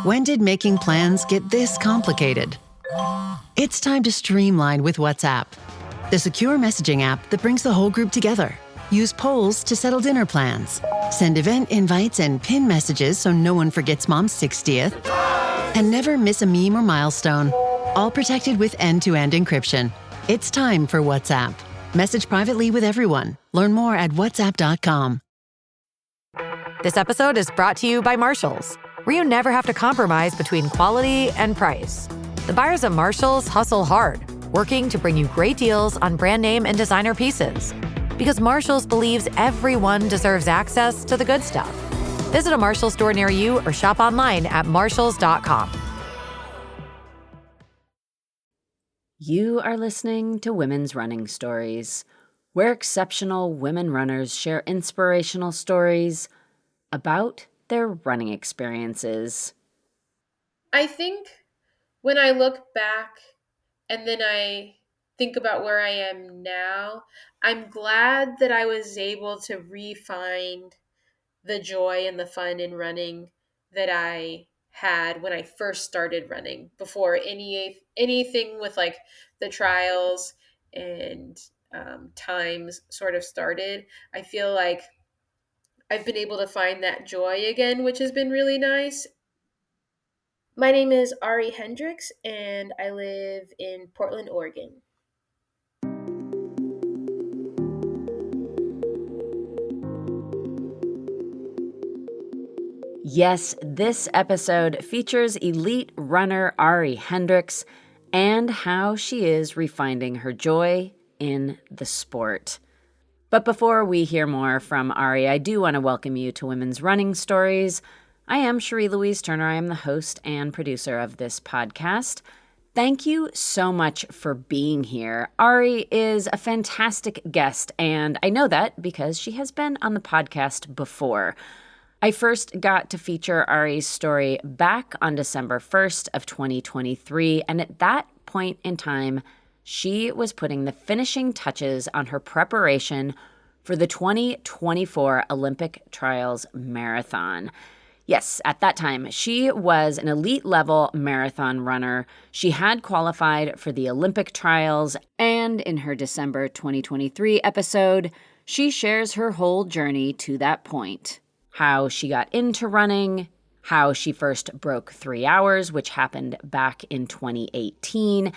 When did making plans get this complicated? It's time to streamline with WhatsApp, the secure messaging app that brings the whole group together. Use polls to settle dinner plans. Send event invites and pin messages so no one forgets Mom's 60th. And never miss a meme or milestone. All protected with end-to-end encryption. It's time for WhatsApp. Message privately with everyone. Learn more at whatsapp.com. This episode is brought to you by Marshalls, where you never have to compromise between quality and price. The buyers at Marshalls hustle hard, working to bring you great deals on brand name and designer pieces. Because Marshalls believes everyone deserves access to the good stuff. Visit a Marshalls store near you or shop online at marshalls.com. You are listening to Women's Running Stories, where exceptional women runners share inspirational stories about their running experiences. I think when I look back and then I think about where I am now, I'm glad that I was able to re-find the joy and the fun in running that I had when I first started running, before anything with like the trials and times sort of started. I feel like I've been able to find that joy again, which has been really nice. My name is Ari Hendrix, and I live in Portland, Oregon. Yes, this episode features elite runner Ari Hendrix and how she is refinding her joy in the sport. But before we hear more from Ari, I do want to welcome you to Women's Running Stories. I am Cherie Louise Turner. I am the host and producer of this podcast. Thank you so much for being here. Ari is a fantastic guest, and I know that because she has been on the podcast before. I first got to feature Ari's story back on December 1st of 2023, and at that point in time, she was putting the finishing touches on her preparation for the 2024 Olympic Trials Marathon. Yes, at that time, she was an elite-level marathon runner. She had qualified for the Olympic trials, and in her December 2023 episode, she shares her whole journey to that point. How she got into running, how she first broke 3 hours, which happened back in 2018,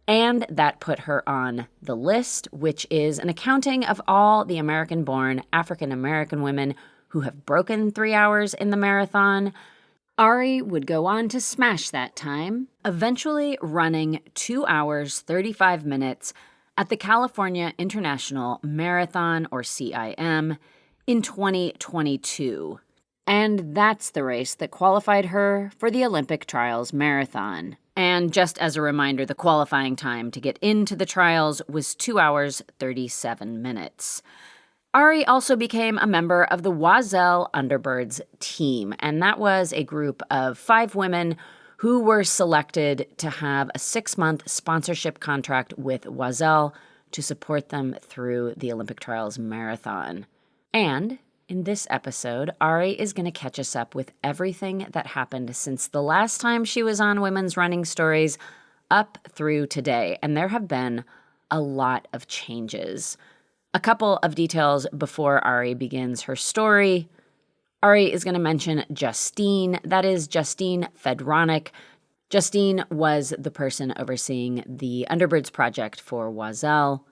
and that put her on the list, which is an accounting of all the American-born African-American women who have broken 3 hours in the marathon. Ari would go on to smash that time, eventually running 2 hours, 35 minutes at the California International Marathon, or CIM, in 2022. And that's the race that qualified her for the Olympic Trials Marathon. And just as a reminder, the qualifying time to get into the trials was 2 hours, 37 minutes. Ari also became a member of the Oiselle Underbirds team, and that was a group of 5 women who were selected to have a 6-month sponsorship contract with Oiselle to support them through the Olympic Trials Marathon. And in this episode, Ari is going to catch us up with everything that happened since the last time she was on Women's Running Stories up through today, and there have been a lot of changes. A couple of details before Ari begins her story. Ari is going to mention Justine. That is Justine Fedronic. Justine was the person overseeing the Underbirds project for Oiselle.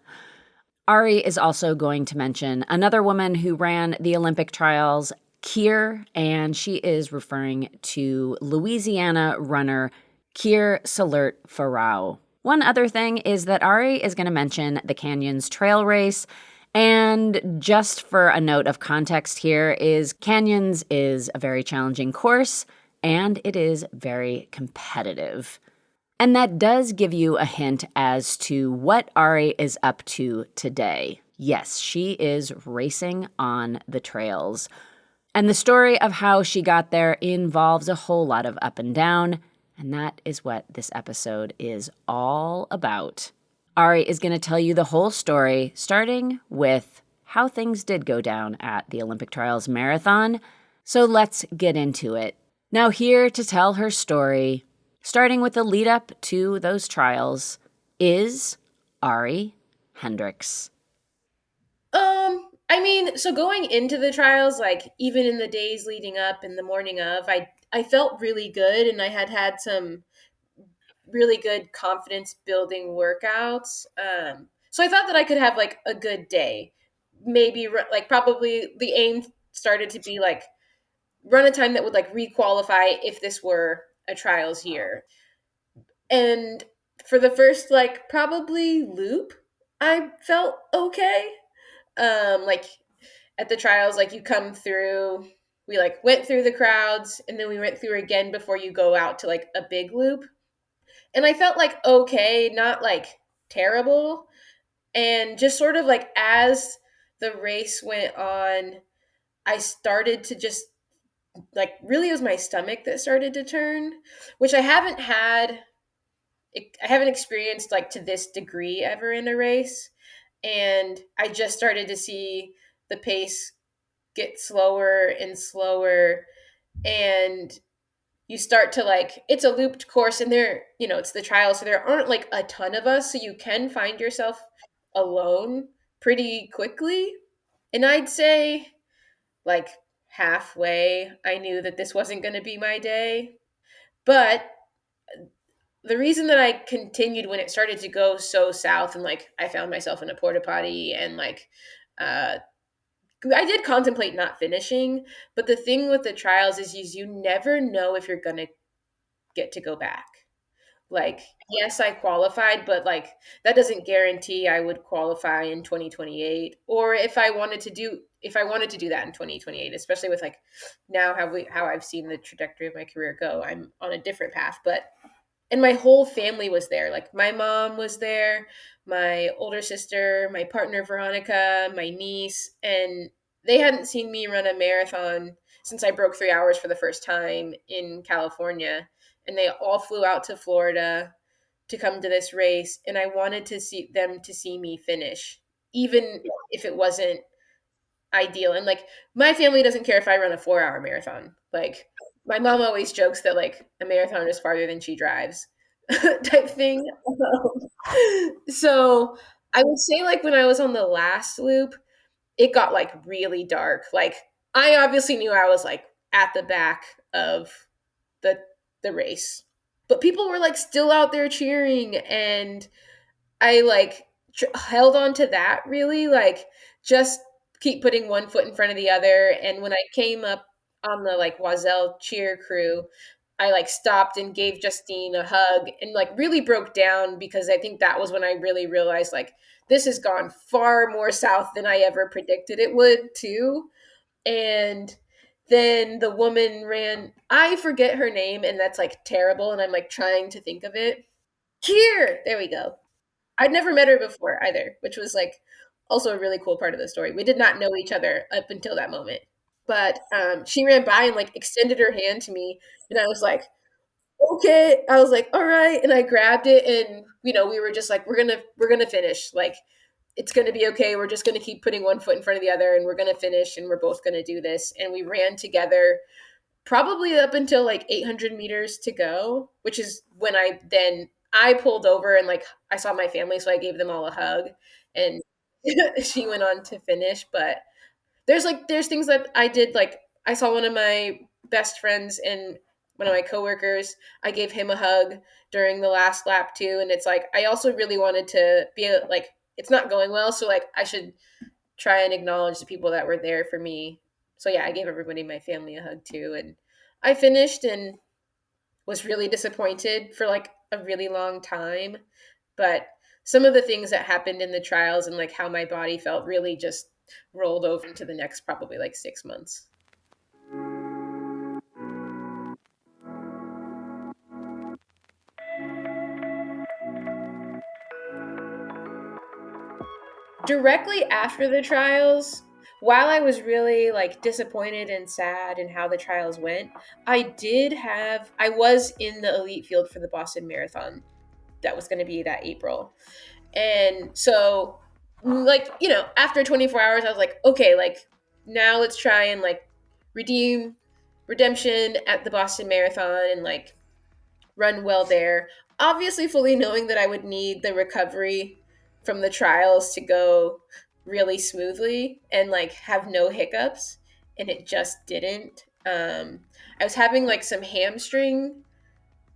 Ari is also going to mention another woman who ran the Olympic trials, Keir, and she is referring to Louisiana runner Keir Salert Farao. One other thing is that Ari is going to mention the Canyons Trail Race, and just for a note of context here is Canyons is a very challenging course, and it is very competitive. And that does give you a hint as to what Ari is up to today. Yes, she is racing on the trails. And the story of how she got there involves a whole lot of up and down, and that is what this episode is all about. Ari is going to tell you the whole story, starting with how things did go down at the Olympic Trials Marathon. So let's get into it. Now, here to tell her story, starting with the lead up to those trials, is Ari Hendrix. I mean, so going into the trials, like even in the days leading up and the morning of, I felt really good, and I had some really good confidence building workouts. So I thought that I could have like a good day. Maybe like probably the aim started to be like run a time that would like requalify if this were a trials year. And for the first like probably loop, I felt okay. Like at the trials, like you come through, we like went through the crowds and then we went through again before you go out to like a big loop. And I felt like okay, not like terrible. And just sort of like as the race went on, I started to just like really it was my stomach that started to turn, which I haven't experienced like to this degree ever in a race. And I just started to see the pace get slower and slower. And you start to like, it's a looped course and it's the trial. So there aren't like a ton of us. So you can find yourself alone pretty quickly. And I'd say like halfway, I knew that this wasn't going to be my day. But the reason that I continued when it started to go so south and like I found myself in a porta potty and like uh I did contemplate not finishing, but the thing with the trials is you never know if you're going to get to go back. Like yes, I qualified, but like that doesn't guarantee I would qualify in 2028 or if I wanted to do that in 2028, especially with like now how I've seen the trajectory of my career go. I'm on a different path, but and my whole family was there. Like my mom was there, my older sister, my partner Veronica, my niece, and they hadn't seen me run a marathon since I broke 3 hours for the first time in California, and they all flew out to Florida to come to this race, and I wanted to see them to see me finish, even if it wasn't ideal. And like my family doesn't care if I run a 4 hour marathon. Like my mom always jokes that like a marathon is farther than she drives type thing. So I would say like when I was on the last loop, it got like really dark. Like I obviously knew I was like at the back of the the race. But people were like still out there cheering and I like held on to that really, like just keep putting one foot in front of the other. And when I came up on the like Wazelle cheer crew, I like stopped and gave Justine a hug and like really broke down because I think that was when I really realized like this has gone far more south than I ever predicted it would too. And then the woman ran, I forget her name, and that's like terrible. And I'm like trying to think of it. Here, there we go. I'd never met her before either, which was like also a really cool part of the story. We did not know each other up until that moment. But she ran by and like extended her hand to me, and I was like, okay. I was like, all right, and I grabbed it, and we were just like, we're gonna finish. Like, it's gonna be okay. We're just gonna keep putting one foot in front of the other, and we're gonna finish, and we're both gonna do this. And we ran together probably up until like 800 meters to go, which is when I pulled over and like I saw my family, so I gave them all a hug, and she went on to finish. But there's things that I did, like I saw one of my best friends and one of my coworkers. I gave him a hug during the last lap too, and it's like I also really wanted to be like it's not going well, so like I should try and acknowledge the people that were there for me. So yeah, I gave everybody in my family a hug too, and I finished and was really disappointed for like a really long time. But some of the things that happened in the trials and like how my body felt really just rolled over into the next probably like 6 months. Directly after the trials, while I was really like disappointed and sad in how the trials went, I was in the elite field for the Boston Marathon that was going to be that April. And so like, after 24 hours I was like, okay, like now let's try and like redeem redemption at the Boston Marathon and like run well there. Obviously, fully knowing that I would need the recovery from the trials to go really smoothly and like have no hiccups, and it just didn't. I was having like some hamstring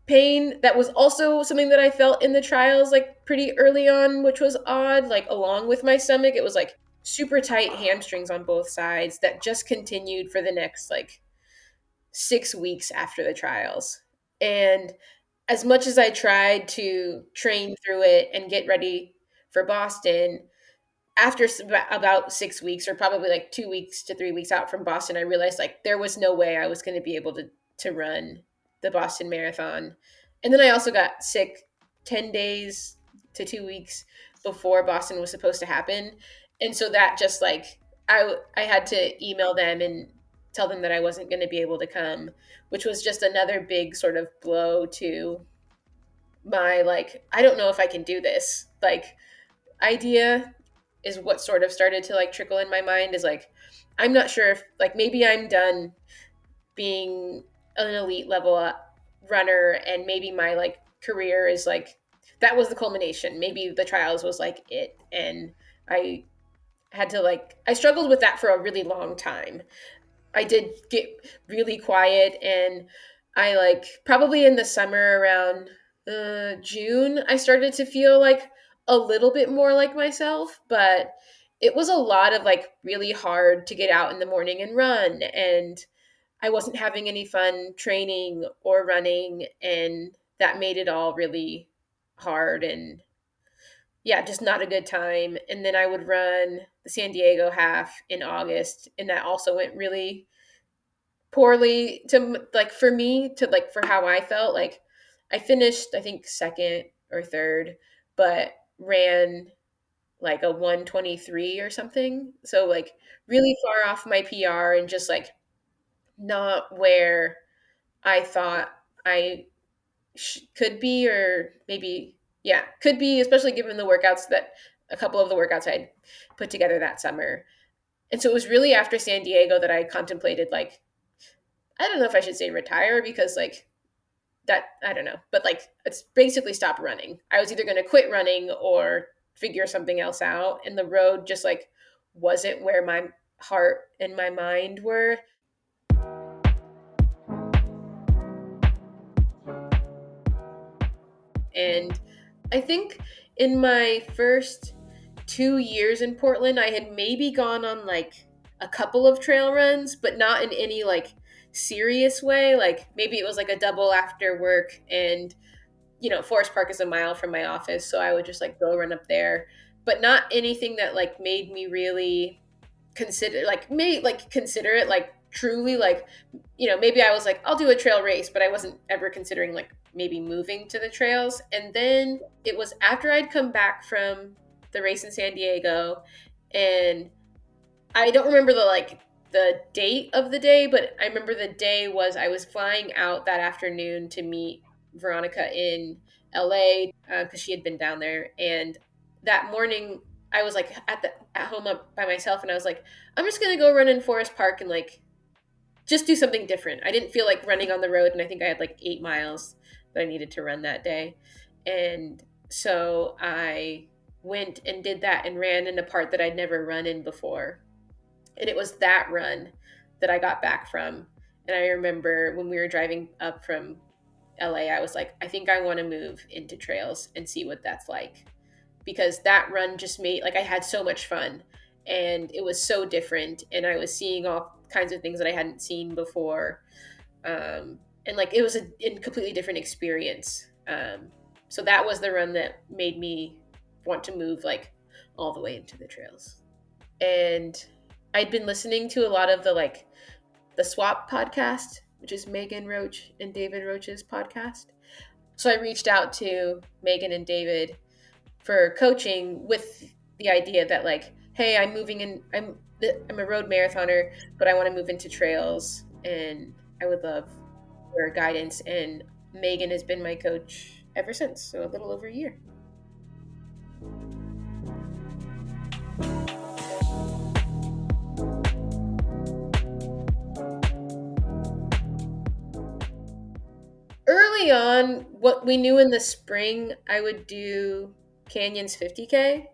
pain that was also something that I felt in the trials like pretty early on, which was odd. Like along with my stomach, it was like super tight hamstrings on both sides that just continued for the next like 6 weeks after the trials. And as much as I tried to train through it and get ready for Boston, after about 6 weeks, or probably like 2 weeks to 3 weeks out from Boston, I realized like there was no way I was going to be able to run the Boston Marathon. And then I also got sick 10 days to 2 weeks before Boston was supposed to happen. And so that just like, I had to email them and tell them that I wasn't going to be able to come, which was just another big sort of blow to my, like, I don't know if I can do this. Like, idea is what sort of started to like trickle in my mind is like, I'm not sure if like maybe I'm done being an elite level runner and maybe my like career is like that was the culmination. Maybe the trials was like it, and I had to like I struggled with that for a really long time. I did get really quiet, and I like probably in the summer around June, I started to feel like a little bit more like myself, but it was a lot of like really hard to get out in the morning and run. And I wasn't having any fun training or running. And that made it all really hard and yeah, just not a good time. And then I would run the San Diego half in August, and that also went really poorly to like for me to like for how I felt. Like I finished I think second or third, but ran like a 123 or something. So like really far off my PR and just like not where I thought I could be, or maybe yeah, could be, especially given the workouts that a couple of the workouts I put together that summer. And so it was really after San Diego that I contemplated like I don't know if I should say retire because like that I don't know, but like it's basically stop running. I was either going to quit running or figure something else out, and the road just like wasn't where my heart and my mind were. And I think in my first 2 years in Portland, I had maybe gone on like a couple of trail runs, but not in any like serious way. Like maybe it was like a double after work, and Forest Park is a mile from my office, so I would just like go run up there, but not anything that like made me really consider it like truly like maybe I was like I'll do a trail race, but I wasn't ever considering like maybe moving to the trails. And then it was after I'd come back from the race in San Diego, and I don't remember the date of the day, but I remember the day was I was flying out that afternoon to meet Veronica in LA because she had been down there. And that morning I was like at home up by myself, and I was like, I'm just gonna go run in Forest Park and like just do something different. I didn't feel like running on the road, and I think I had like 8 miles that I needed to run that day. And so I went and did that and ran in a part that I'd never run in before. And it was that run that I got back from. And I remember when we were driving up from LA, I was like, I think I want to move into trails and see what that's like. Because that run just made, like, I had so much fun, and it was so different. And I was seeing all kinds of things that I hadn't seen before. And like, it was a completely different experience. So that was the run that made me want to move like all the way into the trails. And I'd been listening to a lot of the Swap podcast, which is Megan Roach and David Roach's podcast. So I reached out to Megan and David for coaching with the idea that like, hey, I'm moving in, I'm a road marathoner, but I want to move into trails, and I would love your guidance. And Megan has been my coach ever since, so a little over a year. early on, what we knew in the spring, I would do Canyons 50K.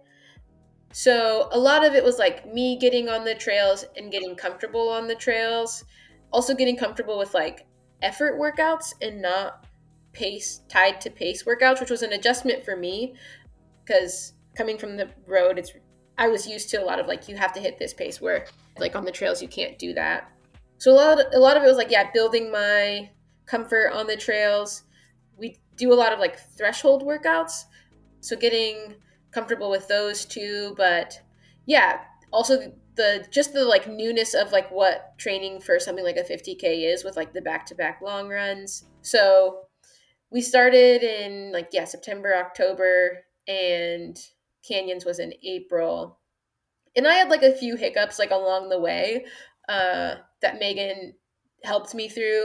So a lot of it was like me getting on the trails and getting comfortable on the trails, also getting comfortable with like effort workouts and not pace tied to pace workouts, which was an adjustment for me because coming from the road, I was used to a lot of like you have to hit this pace where like on the trails you can't do that. So a lot of it was like building my comfort on the trails. We do a lot of like threshold workouts, so getting comfortable with those too. But yeah, also the like newness of like what training for something like a 50K is with like the back-to-back long runs. So we started in like September, October, and Canyons was in April. And I had like a few hiccups like along the way that Megan helped me through.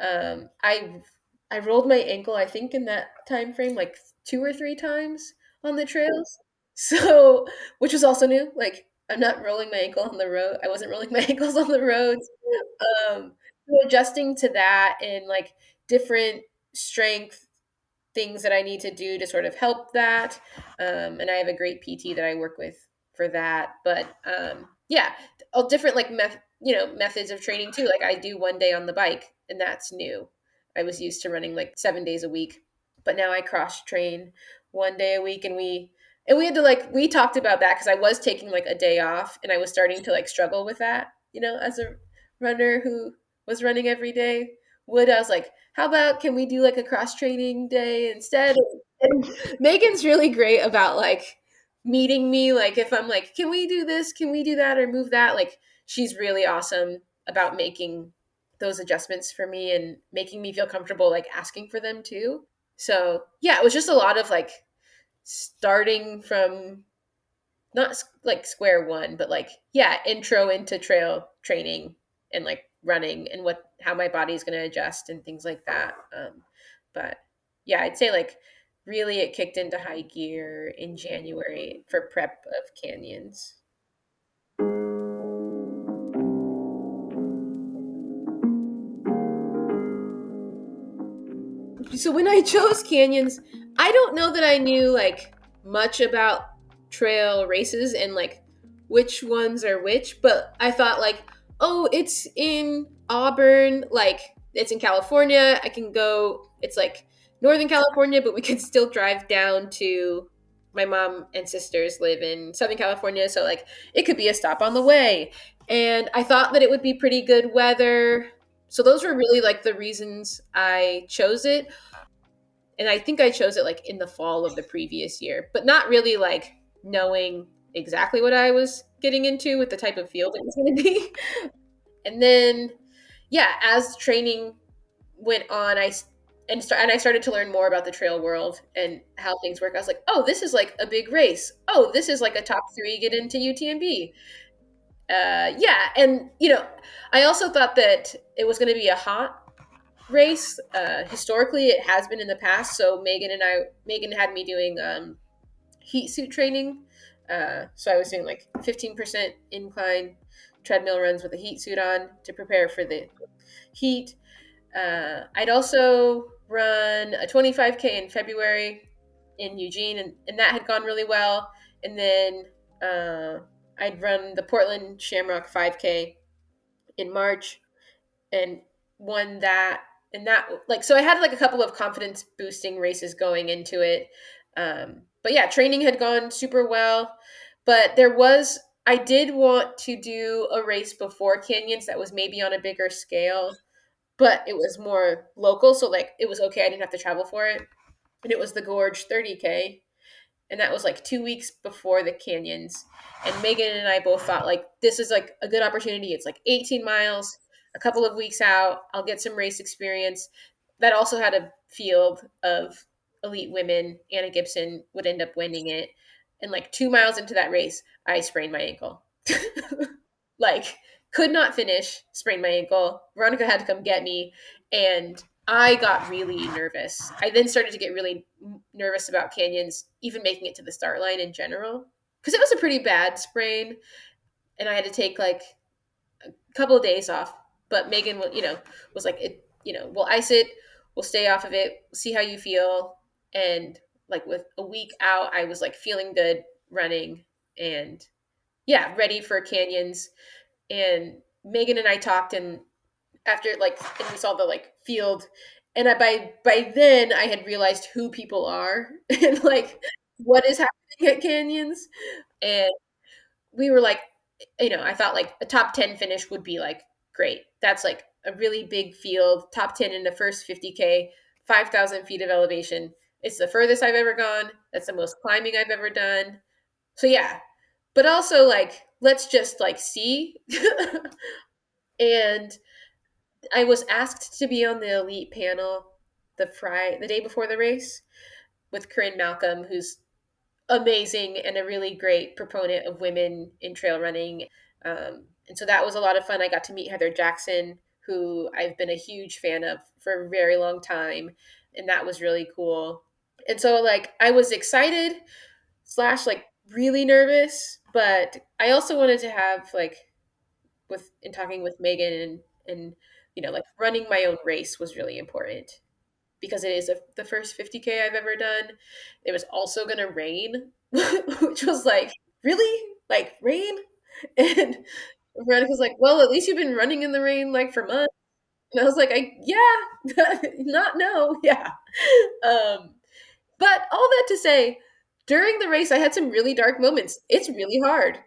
I rolled my ankle, I think, in that time frame like 2 or 3 times on the trails. So, which was also new. Like, I'm not rolling my ankle on the road. I wasn't rolling my ankles on the roads. So adjusting to that and like different strength things that I need to do to sort of help that. And I have a great PT that I work with for that. But all different like methods of training too. Like I do one day on the bike, and that's new. I was used to running like 7 days a week, but now I cross train one day a week, and we had to like we talked about that because I was taking like a day off, and I was starting to like struggle with that, as a runner who was running every day. I was like, how about can we do like a cross training day instead? And Megan's really great about like meeting me. Like if I'm like, can we do this? Can we do that or move that? Like she's really awesome about making those adjustments for me and making me feel comfortable like asking for them too. So yeah, it was just a lot of like starting from not like square one, but like intro into trail training and like running and how my body's going to adjust and things like that. But yeah, I'd say like really it kicked into high gear in January for prep of Canyons. So when I chose Canyons, I don't know that I knew like much about trail races and like which ones are which, but I thought like, oh, it's in Auburn, like it's in California. I can go, it's like Northern California, but we could still drive down to my mom and sisters live in Southern California, so like it could be a stop on the way. And I thought that it would be pretty good weather. So those were really like the reasons I chose it. And I think I chose it like in the fall of the previous year, but not really like knowing exactly what I was getting into with the type of field it was going to be. And then, as training went on, I started to learn more about the trail world and how things work. I was like, oh, this is like a big race. Oh, this is like a top 3 get into UTMB. And I also thought that it was going to be a hot race. Historically, it has been in the past. So Megan had me doing heat suit training. So I was doing like 15% incline treadmill runs with a heat suit on to prepare for the heat. I'd also run a 25K in February in Eugene, and that had gone really well. And then I'd run the Portland Shamrock 5K in March and won that. And that, like, so I had like a couple of confidence boosting races going into it. But yeah, training had gone super well. But I did want to do a race before Canyons that was maybe on a bigger scale, but it was more local. So like it was okay. I didn't have to travel for it. And it was the Gorge 30K. And that was like 2 weeks before the Canyons. And Megan and I both thought like this is like a good opportunity. It's like 18 miles, a couple of weeks out. I'll get some race experience. That also had a field of elite women. Anna Gibson would end up winning it. And like 2 miles into that race, I sprained my ankle. Like could not finish, sprained my ankle. Veronica had to come get me, and I got really nervous. I then started to get really nervous about Canyons, even making it to the start line in general, because it was a pretty bad sprain, and I had to take like a couple of days off. But Megan, was like, we'll ice it. we'll stay off of it, see how you feel. And like with a week out, I was like feeling good running and yeah, ready for canyons. And Megan and I talked, and after like, and we saw the like field, and by then I had realized who people are and like what is happening at canyons. And we were like, I thought like a top 10 finish would be like great. That's like a really big field, top 10 in the first 50K, 5,000 feet of elevation. It's the furthest I've ever gone. That's the most climbing I've ever done. So yeah, but also like, let's just like see. And I was asked to be on the elite panel the day before the race with Corinne Malcolm, who's amazing and a really great proponent of women in trail running. And so that was a lot of fun. I got to meet Heather Jackson, who I've been a huge fan of for a very long time. And that was really cool. And so like I was excited slash like really nervous, but I also wanted to have like in talking with Megan and like running my own race was really important because it is the first 50K I've ever done. It was also going to rain, which was like, really? Like rain? And Veronica's like, well, at least you've been running in the rain like for months. And I was like, yeah, not no, yeah. Um, but all that to say, during the race, I had some really dark moments. It's really hard.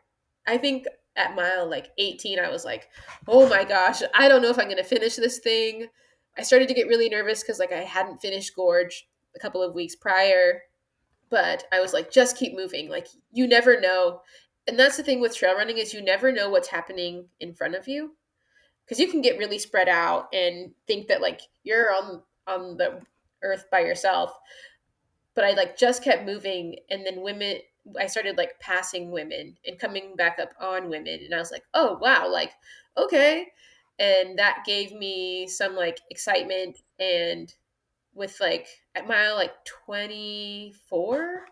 I think at mile like 18, I was like, oh my gosh, I don't know if I'm going to finish this thing. I started to get really nervous because like I hadn't finished Gorge a couple of weeks prior, but I was like, just keep moving. Like you never know. And that's the thing with trail running is you never know what's happening in front of you because you can get really spread out and think that like you're on the earth by yourself. But I like just kept moving, and then I started like passing women and coming back up on women, and I was like, oh wow, like okay. And that gave me some like excitement. And with like at mile like 24,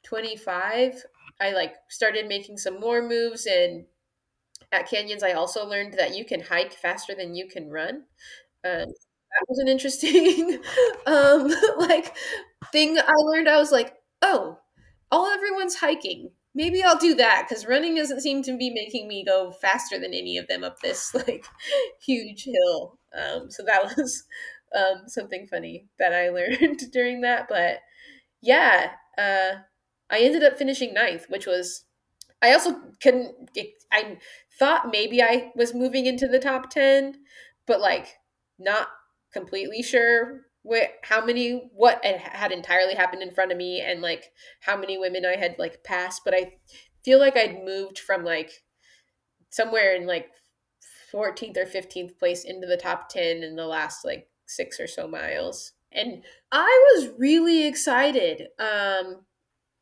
25, I like started making some more moves. And at canyons I also learned that you can hike faster than you can run. That was an interesting like thing I learned. I was like, oh, everyone's hiking. Maybe I'll do that because running doesn't seem to be making me go faster than any of them up this like huge hill. So that was something funny that I learned during that. But yeah, I ended up finishing ninth, which was I also couldn't. I thought maybe I was moving into the top 10, but like not completely sure what had entirely happened in front of me, and like how many women I had like passed. But I feel like I'd moved from like somewhere in like 14th or 15th place into the top 10 in the last like 6 or so miles, and I was really excited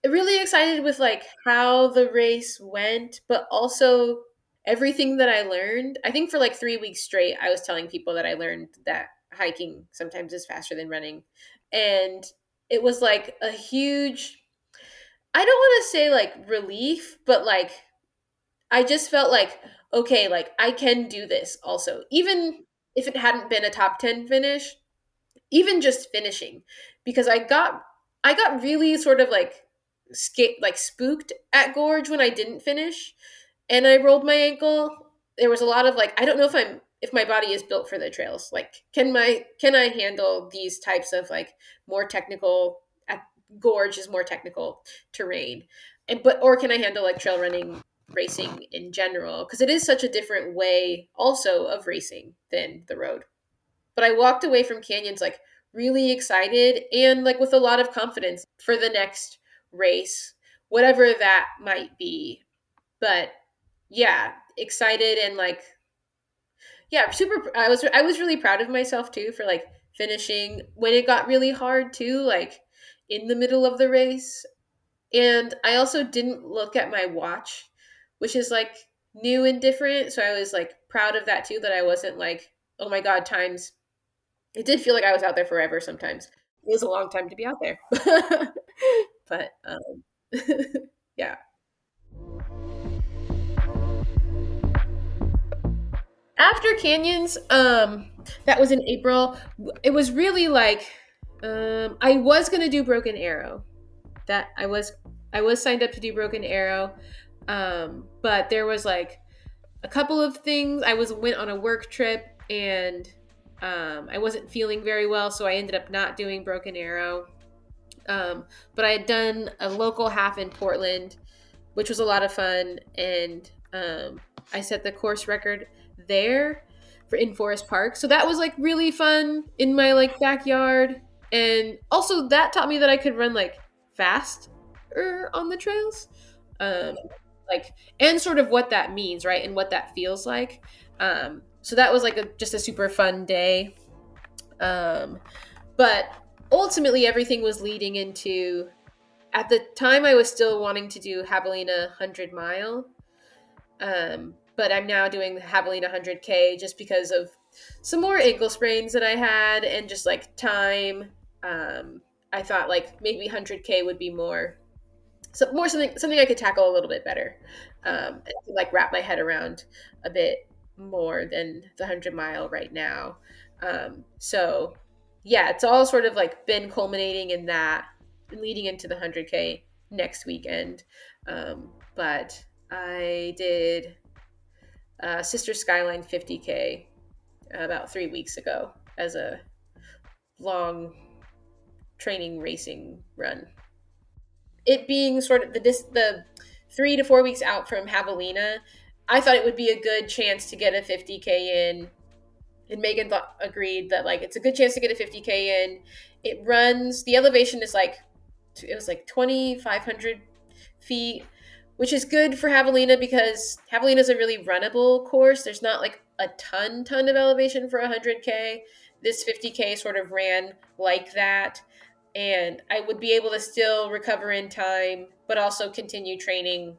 with like how the race went, but also everything that I learned. I think for like 3 weeks straight, I was telling people that I learned that hiking sometimes is faster than running. And it was like a huge, I don't want to say like relief, but like I just felt like, okay, like I can do this also. Even if it hadn't been a top 10 finish, even just finishing, because I got really sort of like spooked at Gorge when I didn't finish and I rolled my ankle. There was a lot of like I don't know if my body is built for the trails. Like can I handle these types of like more technical Gorge is more technical terrain, or can I handle like trail running racing in general, because it is such a different way also of racing than the road. But I walked away from canyons like really excited and like with a lot of confidence for the next race, whatever that might be. But yeah, excited and like yeah, super. I was really proud of myself too for like finishing when it got really hard too, like in the middle of the race. And I also didn't look at my watch, which is like new and different. So I was like proud of that too, that I wasn't like, oh my God, times. It did feel like I was out there forever sometimes. It was a long time to be out there. But yeah. After Canyons, that was in April. It was really like, I was gonna do Broken Arrow. That I was signed up to do Broken Arrow, but there was like a couple of things. I was went on a work trip, and I wasn't feeling very well, so I ended up not doing Broken Arrow. But I had done a local half in Portland, which was a lot of fun, and I set the course record there for in Forest Park. So that was like really fun in my like backyard, and also that taught me that I could run like fast on the trails, um, like and sort of what that means, right, and what that feels like. So that was like just a super fun day. Um, but ultimately, everything was leading into, at the time I was still wanting to do Javelina 100 mile, but I'm now doing the Javelina 100K just because of some more ankle sprains that I had and just like time. I thought like maybe 100K would be more, something I could tackle a little bit better, and like wrap my head around a bit more than the 100 mile right now. So yeah, it's all sort of like been culminating in that, leading into the 100K next weekend. But I did Sister Skyline 50K about 3 weeks ago as a long training racing run. It being sort of the 3 to 4 weeks out from Javelina, I thought it would be a good chance to get a 50K in. And Megan agreed that like it's a good chance to get a 50K in. It runs, the elevation is like, it was like 2,500 feet, which is good for Javelina because Javelina is a really runnable course. There's not like a ton of elevation for 100K. This 50K sort of ran like that, and I would be able to still recover in time, but also continue training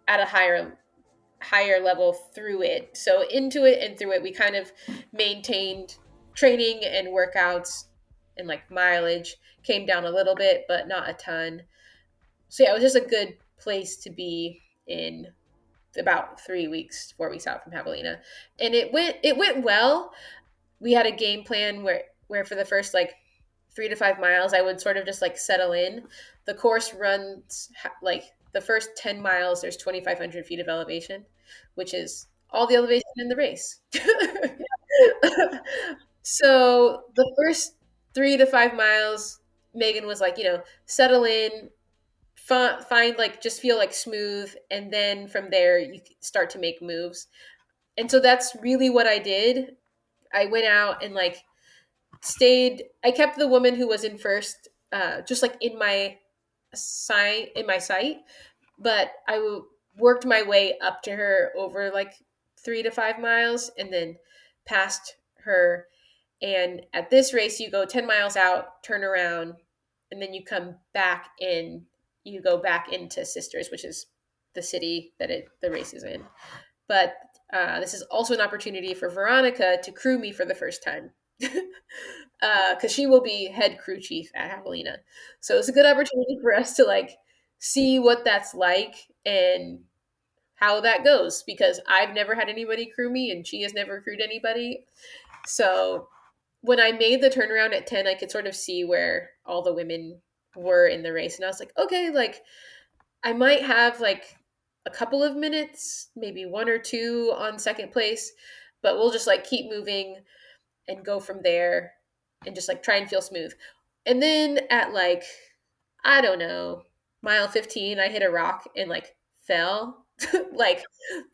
at a higher level through it. So into it and through it, we kind of maintained training and workouts, and like mileage came down a little bit, but not a ton. So yeah, it was just a good place to be in about 3 weeks, 4 weeks out from Javelina. And it went well. We had a game plan where for the first like 3 to 5 miles, I would sort of just like settle in. The course runs like the first 10 miles, there's 2,500 feet of elevation, which is all the elevation in the race. So the first 3 to 5 miles, Megan was like, settle in, find like, just feel like smooth. And then from there, you start to make moves. And so that's really what I did. I went out and like I kept the woman who was in first, just like in my sight, but I worked my way up to her over like 3 to 5 miles and then past her. And at this race, you go 10 miles out, turn around, and then you come back in. You go back into Sisters, which is the city that the race is in. But this is also an opportunity for Veronica to crew me for the first time. Because she will be head crew chief at Javelina. So it's a good opportunity for us to like see what that's like and how that goes, because I've never had anybody crew me and she has never crewed anybody. So when I made the turnaround at 10, I could sort of see where all the women were in the race. And I was like, okay, like I might have like a couple of minutes, maybe one or two on second place, but we'll just like keep moving and go from there and just like try and feel smooth. And then at like, I don't know, mile 15, I hit a rock and like fell. Like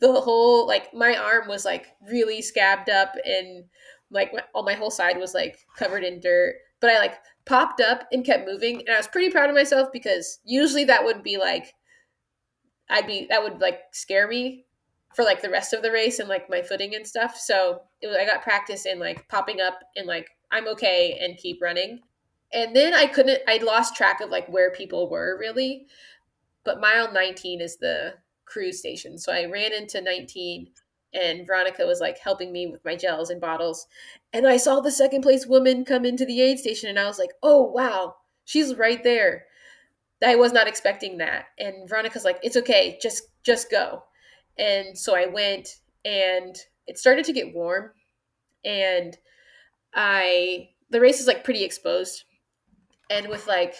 the whole, like my arm was like really scabbed up, and like my whole side was like covered in dirt. But I like popped up and kept moving. And I was pretty proud of myself because usually that would be like, that would like scare me for like the rest of the race and like my footing and stuff. So I got practice in like popping up and like I'm okay and keep running. And then I lost track of like where people were really. But mile 19 is the cruise station. So I ran into 19 and Veronica was like helping me with my gels and bottles. And I saw the second place woman come into the aid station and I was like, oh wow, she's right there. I was not expecting that. And Veronica's like, it's okay, just go. And so I went, and it started to get warm, and the race is like pretty exposed. And with like,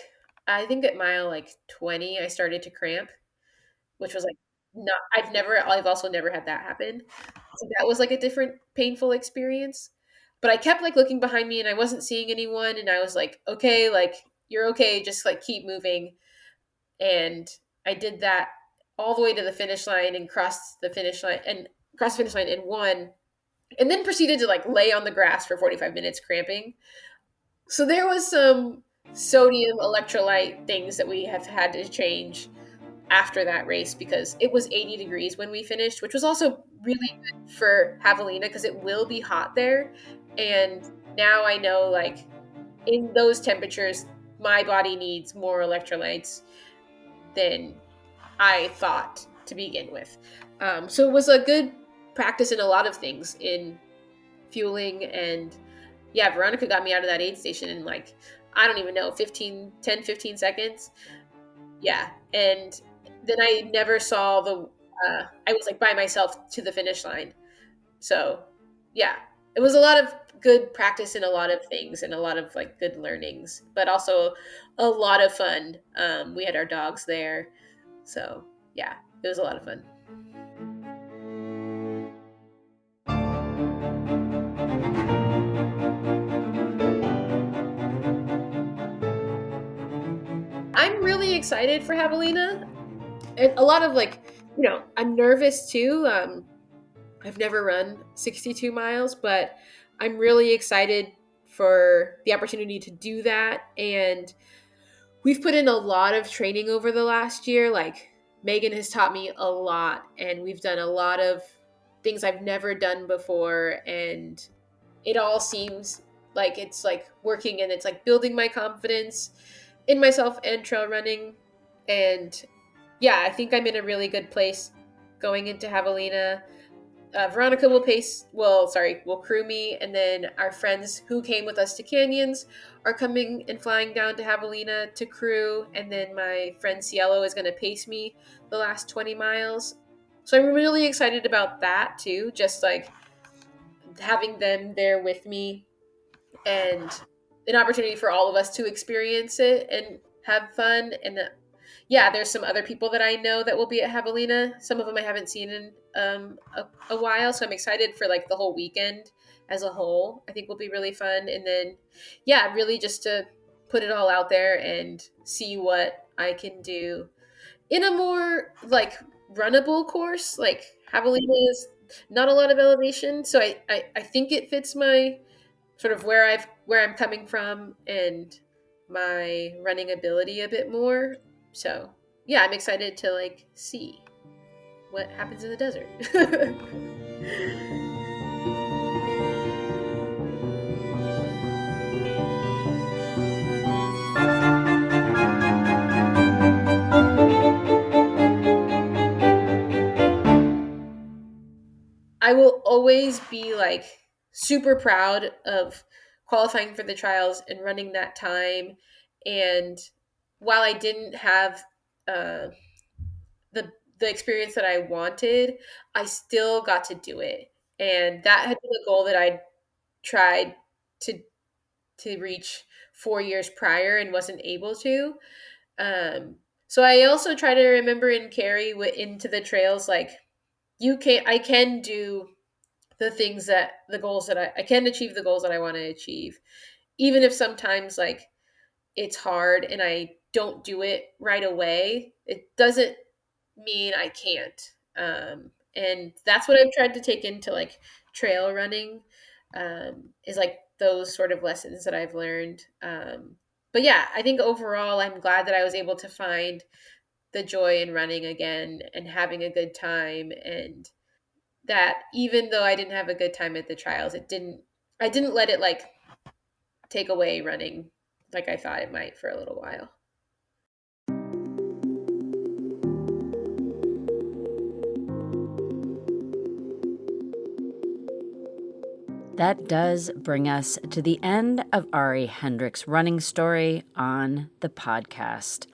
I think at mile like 20, I started to cramp, which was like not, I've also never had that happen. So that was like a different painful experience. But I kept like looking behind me and I wasn't seeing anyone. And I was like, okay, like, you're okay. Just like keep moving. And I did that all the way to the finish line and crossed the finish line and won. And then proceeded to like lay on the grass for 45 minutes cramping. So there was some sodium electrolyte things that we have had to change after that race because it was 80 degrees when we finished, which was also really good for Javelina because it will be hot there. And now I know, like, in those temperatures, my body needs more electrolytes than I thought to begin with. So it was a good practice in a lot of things, in fueling. And yeah, Veronica got me out of that aid station in like, I don't even know, 15 seconds. Yeah. And then I never saw I was like by myself to the finish line. So yeah, it was a lot of good practice in a lot of things and a lot of like good learnings, but also a lot of fun. We had our dogs there. So yeah, it was a lot of fun. I'm really excited for Javelina. And a lot of like, I'm nervous too. I've never run 62 miles, but I'm really excited for the opportunity to do that. And we've put in a lot of training over the last year. Like, Megan has taught me a lot, and we've done a lot of things I've never done before. And it all seems like it's like working, and it's like building my confidence in myself and trail running. And yeah, I think I'm in a really good place going into Javelina. Veronica will crew me, and then our friends who came with us to Canyons are coming and flying down to Javelina to crew, and then my friend Cielo is going to pace me the last 20 miles. So I'm really excited about that too, just like having them there with me, and an opportunity for all of us to experience it and have fun. And yeah, there's some other people that I know that will be at Javelina. Some of them I haven't seen in a while, so I'm excited for like the whole weekend as a whole. I think will be really fun. And then, yeah, really just to put it all out there and see what I can do in a more like runnable course. Like, Javelina is not a lot of elevation, so I think it fits my sort of where I'm coming from and my running ability a bit more. So yeah, I'm excited to like see what happens in the desert. I will always be like super proud of qualifying for the trials and running that time. And while I didn't have uh, the experience that I wanted, I still got to do it. And that had been a goal that I tried to reach 4 years prior and wasn't able to. So I also try to remember and carry into the trails, like, I can do the goals that I can achieve the goals that I want to achieve, even if sometimes like it's hard and I don't do it right away. It doesn't mean I can't. And that's what I've tried to take into like trail running, is like those sort of lessons that I've learned. But yeah, I think overall I'm glad that I was able to find the joy in running again and having a good time. And that even though I didn't have a good time at the trials, I didn't let it like take away running like I thought it might for a little while. That does bring us to the end of Ari Hendrix' running story on the podcast.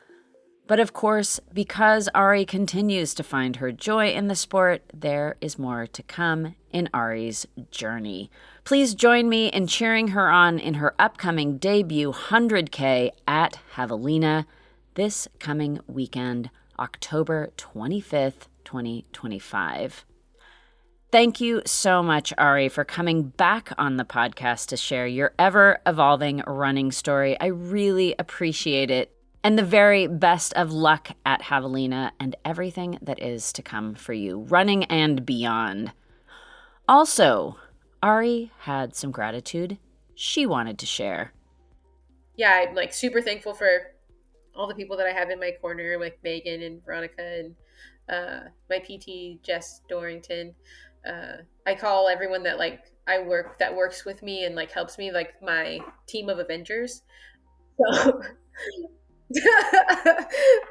But of course, because Ari continues to find her joy in the sport, there is more to come in Ari's journey. Please join me in cheering her on in her upcoming debut 100K at Javelina this coming weekend, October 25th, 2025. Thank you so much, Ari, for coming back on the podcast to share your ever-evolving running story. I really appreciate it. And the very best of luck at Javelina and everything that is to come for you, running and beyond. Also, Ari had some gratitude she wanted to share. Yeah, I'm like super thankful for all the people that I have in my corner, like Megan and Veronica and my PT Jess Dorrington. I call everyone that that works with me and like helps me like my team of Avengers. So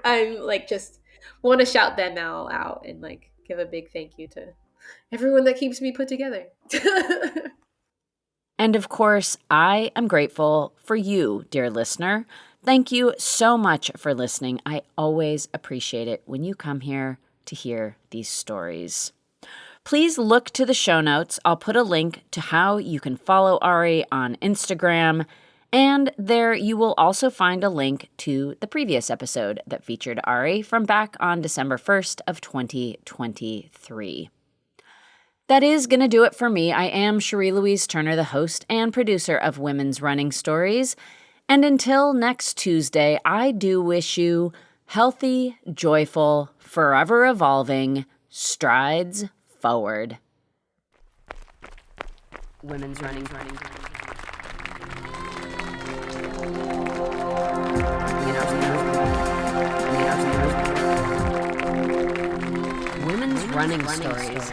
I'm like just want to shout them all out and like give a big thank you to everyone that keeps me put together. And of course, I am grateful for you, dear listener. Thank you so much for listening. I always appreciate it when you come here to hear these stories. Please look to the show notes. I'll put a link to how you can follow Ari on Instagram. And there you will also find a link to the previous episode that featured Ari from back on December 1st of 2023. That is going to do it for me. I am Cherie Louise Turner, the host and producer of Women's Running Stories. And until next Tuesday, I do wish you healthy, joyful, forever evolving strides forward. Women's Running. Women's Running Stories.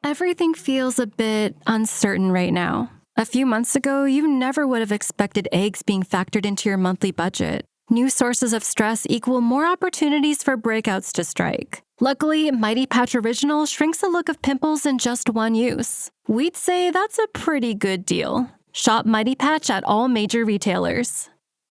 Everything feels a bit uncertain right now. A few months ago, you never would have expected eggs being factored into your monthly budget. New sources of stress equal more opportunities for breakouts to strike. Luckily, Mighty Patch Original shrinks the look of pimples in just one use. We'd say that's a pretty good deal. Shop Mighty Patch at all major retailers.